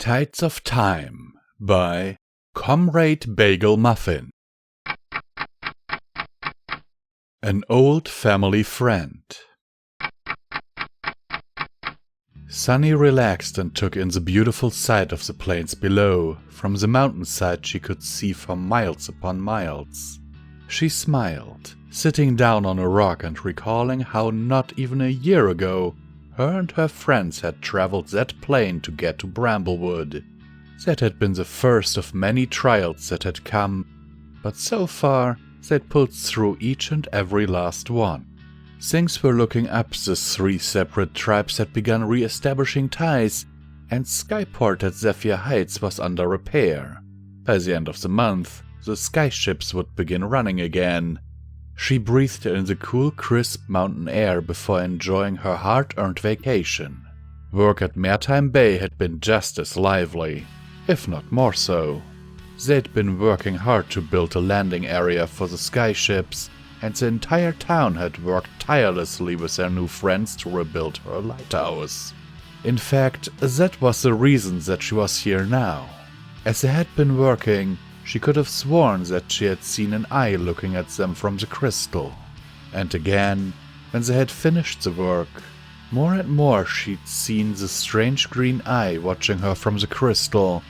Tides of Time by Comrade Bagel Muffin. An old family friend. Sunny relaxed and took in the beautiful sight of the plains below. From the mountainside she could see for miles upon miles. She smiled, sitting down on a rock and recalling how not even a year ago her and her friends had traveled that plain to get to Bramblewood. That had been the first of many trials that had come, but so far they'd pulled through each and every last one. Things were looking up. The three separate tribes had begun re-establishing ties, and Skyport at Zephyr Heights was under repair. By the end of the month, the skyships would begin running again. She breathed in the cool, crisp mountain air before enjoying her hard-earned vacation. Work at Maritime Bay had been just as lively, if not more so. They'd been working hard to build a landing area for the skyships, and the entire town had worked tirelessly with their new friends to rebuild her lighthouse. In fact, that was the reason that she was here now. As they had been working, she could have sworn that she had seen an eye looking at them from the crystal. And again, when they had finished the work, more and more she'd seen the strange green eye watching her from the crystal.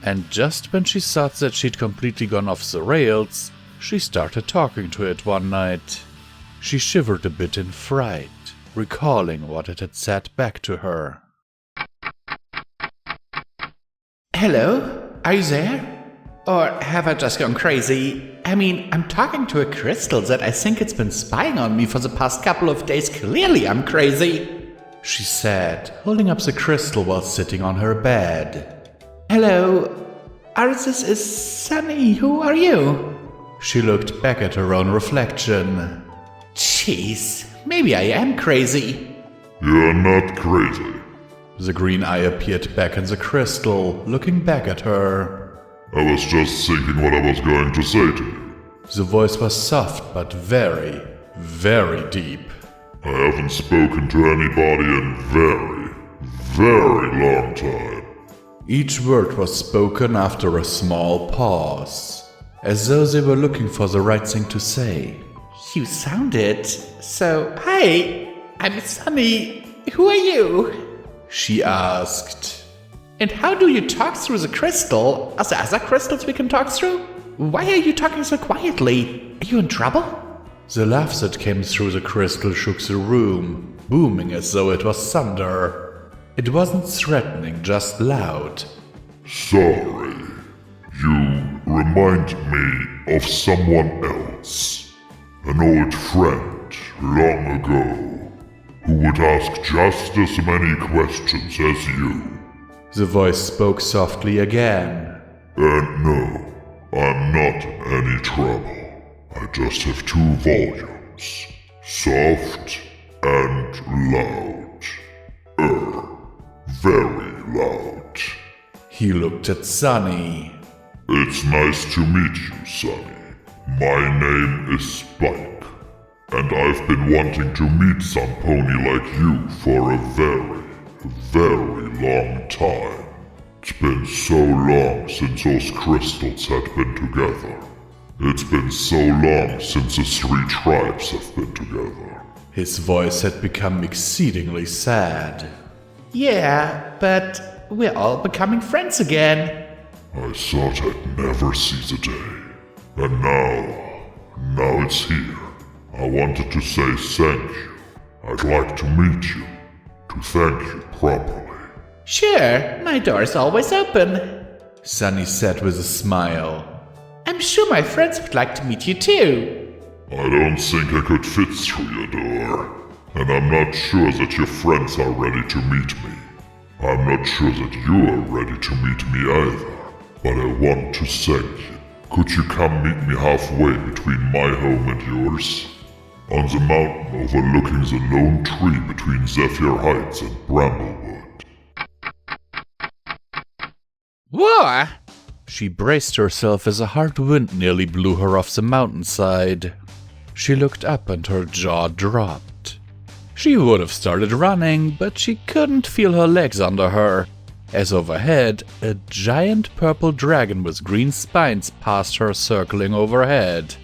And just when she thought that she'd completely gone off the rails, she started talking to it one night. She shivered a bit in fright, recalling what it had said back to her. Hello? Are you there? Or have I just gone crazy? I mean, I'm talking to a crystal that I think it's been spying on me for the past couple of days. Clearly I'm crazy, she said, holding up the crystal while sitting on her bed. Hello? This is Sunny. Who are you? She looked back at her own reflection. Jeez, maybe I am crazy. You're not crazy. The green eye appeared back in the crystal, looking back at her. I was just thinking what I was going to say to you. The voice was soft but very, very deep. I haven't spoken to anybody in very long time. Each word was spoken after a small pause, as though they were looking for the right thing to say. You sounded so... Hi, I'm Sunny. Who are you? She asked. And how do you talk through the crystal? Are there other crystals we can talk through? Why are you talking so quietly? Are you in trouble? The laugh that came through the crystal shook the room, booming as though it was thunder. It wasn't threatening, just loud. Sorry. You remind me of someone else. An old friend, long ago, who would ask just as many questions as you. The voice spoke softly again. And no, I'm not any trouble. I just have two volumes. Soft and loud. Very loud. He looked at Sunny. It's nice to meet you, Sunny. My name is Spike, and I've been wanting to meet some pony like you for a very long time. It's been so long since those crystals had been together. It's been so long since the three tribes have been together. His voice had become exceedingly sad. Yeah, but we're all becoming friends again. I thought I'd never see the day. And now it's here. I wanted to say thank you. I'd like to meet you. To thank you properly. Sure, my door's always open, Sunny said with a smile. I'm sure my friends would like to meet you too. I don't think I could fit through your door. And I'm not sure that your friends are ready to meet me. I'm not sure that you are ready to meet me either. But I want to thank you. Could you come meet me halfway between my home and yours? On the mountain overlooking the lone tree between Zephyr Heights and Bramblewood. Whoa! She braced herself as a hard wind nearly blew her off the mountainside. She looked up and her jaw dropped. She would have started running, but she couldn't feel her legs under her. as overhead, a giant purple dragon with green spines passed her circling overhead.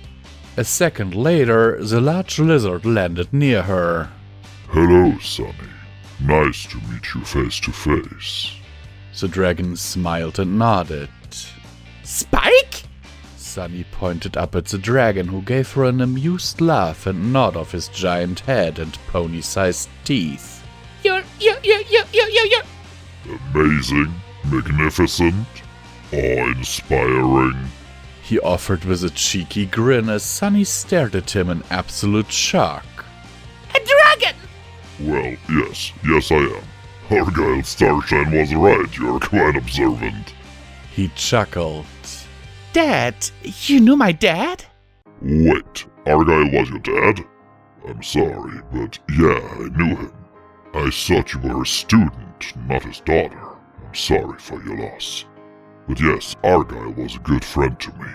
A second later, the large lizard landed near her. Hello, Sunny. Nice to meet you face to face. The dragon smiled and nodded. Spike? Sunny pointed up at the dragon, who gave her an amused laugh and nod of his giant head and pony-sized teeth. You're. Amazing, magnificent, awe-inspiring. He offered with a cheeky grin as Sunny stared at him in absolute shock. A dragon! Well, yes I am. Argyle Starshine was right, you're quite observant. He chuckled. Dad, you knew my dad? Wait, Argyle was your dad? I'm sorry, but yeah, I knew him. I thought you were a student, not his daughter. I'm sorry for your loss. But yes, Argyle was a good friend to me.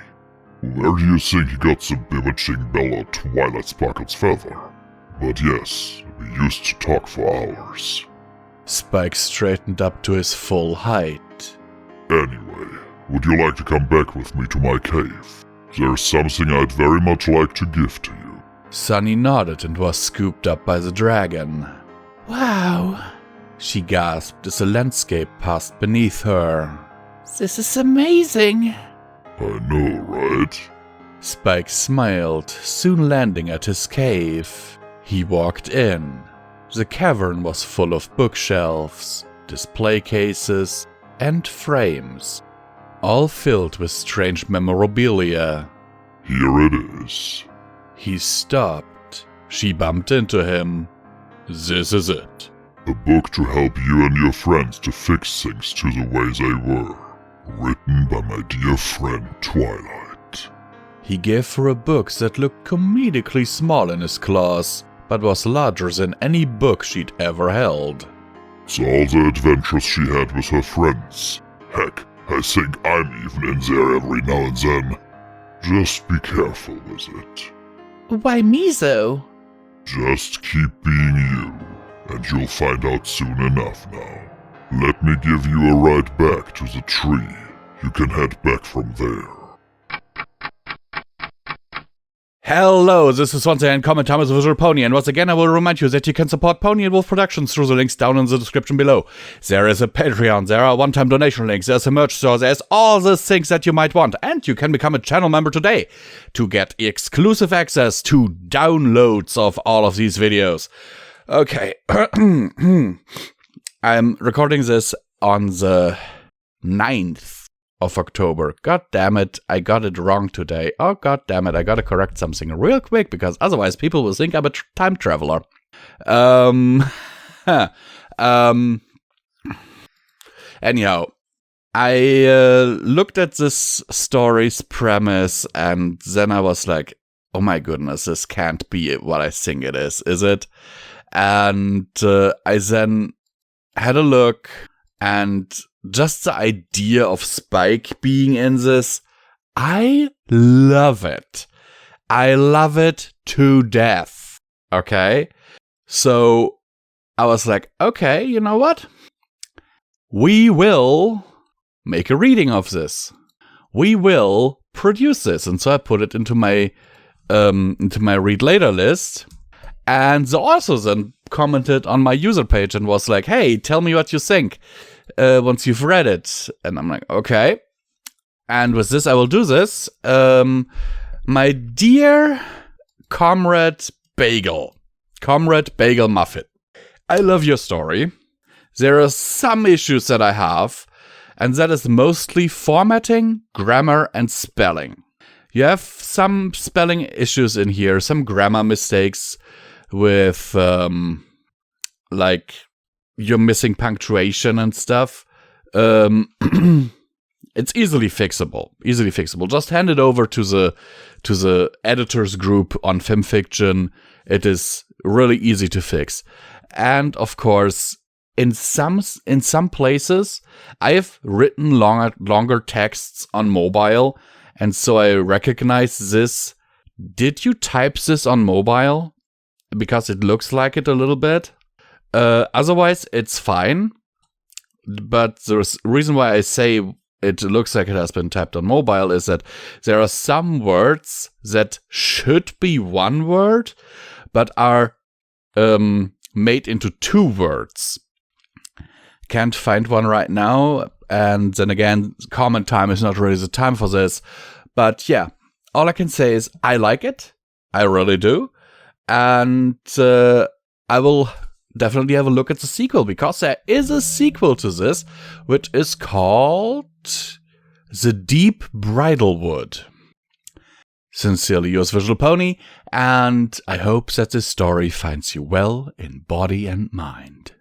Where do you think he got the bewitching Bella Twilight Sparkle's feather? But yes, we used to talk for hours. Spike straightened up to his full height. Anyway, would you like to come back with me to my cave? There's something I'd very much like to give to you. Sunny nodded and was scooped up by the dragon. Wow. She gasped as the landscape passed beneath her. This is amazing. I know, right? Spike smiled, soon landing at his cave. He walked in. The cavern was full of bookshelves, display cases, and frames, all filled with strange memorabilia. Here it is. He stopped. She bumped into him. This is it. A book to help you and your friends to fix things to the way they were. Written by my dear friend Twilight. He gave her a book that looked comedically small in his claws, but was larger than any book she'd ever held. It's all the adventures she had with her friends. Heck, I think I'm even in there every now and then. Just be careful with it. Why me though? Just keep being you, and you'll find out soon enough now. Let me give you a ride back to the tree. You can head back from there. Hello, this is once again Comrade Thomas Visual Pony, and once again I will remind you that you can support Pony&Wolf Productions through the links down in the description below. There is a Patreon, there are one-time donation links, there's a merch store, there's all the things that you might want, and you can become a channel member today to get exclusive access to downloads of all of these videos. Okay, I'm recording this on the 9th of October. God damn it, I got it wrong today. Oh god damn it, I gotta correct something real quick because otherwise people will think I'm a time traveler. Anyhow, I looked at this story's premise and then I was like, oh my goodness, this can't be what I think it is it? And I then had a look, and just the idea of Spike being in this, I love it. I love it to death. Okay? So I was like, okay, you know what? We will make a reading of this. We will produce this. And so I put it into my read later list. And the author then commented on my user page and was like, hey, tell me what you think once you've read it. And I'm like, okay. And with this, I will do this. My dear Comrade Bagel, Comrade Bagel Muffin, I love your story. There are some issues that I have, and that is mostly formatting, grammar, and spelling. You have some spelling issues in here, some grammar mistakes with, like, you're missing punctuation and stuff. It's easily fixable. Just hand it over to the editors group on FimFiction. It is really easy to fix. And of course, in some places, I have written longer texts on mobile, and so I recognize this. Did you type this on mobile? Because it looks like it a little bit. Otherwise, it's fine. but the reason why I say it looks like it has been tapped on mobile is that there are some words that should be one word, but are made into two words. Can't find one right now, and then again, comment time is not really the time for this. But yeah, all I can say is I like it. I really do. And I will definitely have a look at the sequel, because there is a sequel to this, which is called The Deep Bridalwood. Sincerely yours, Visual Pony, and I hope that this story finds you well in body and mind.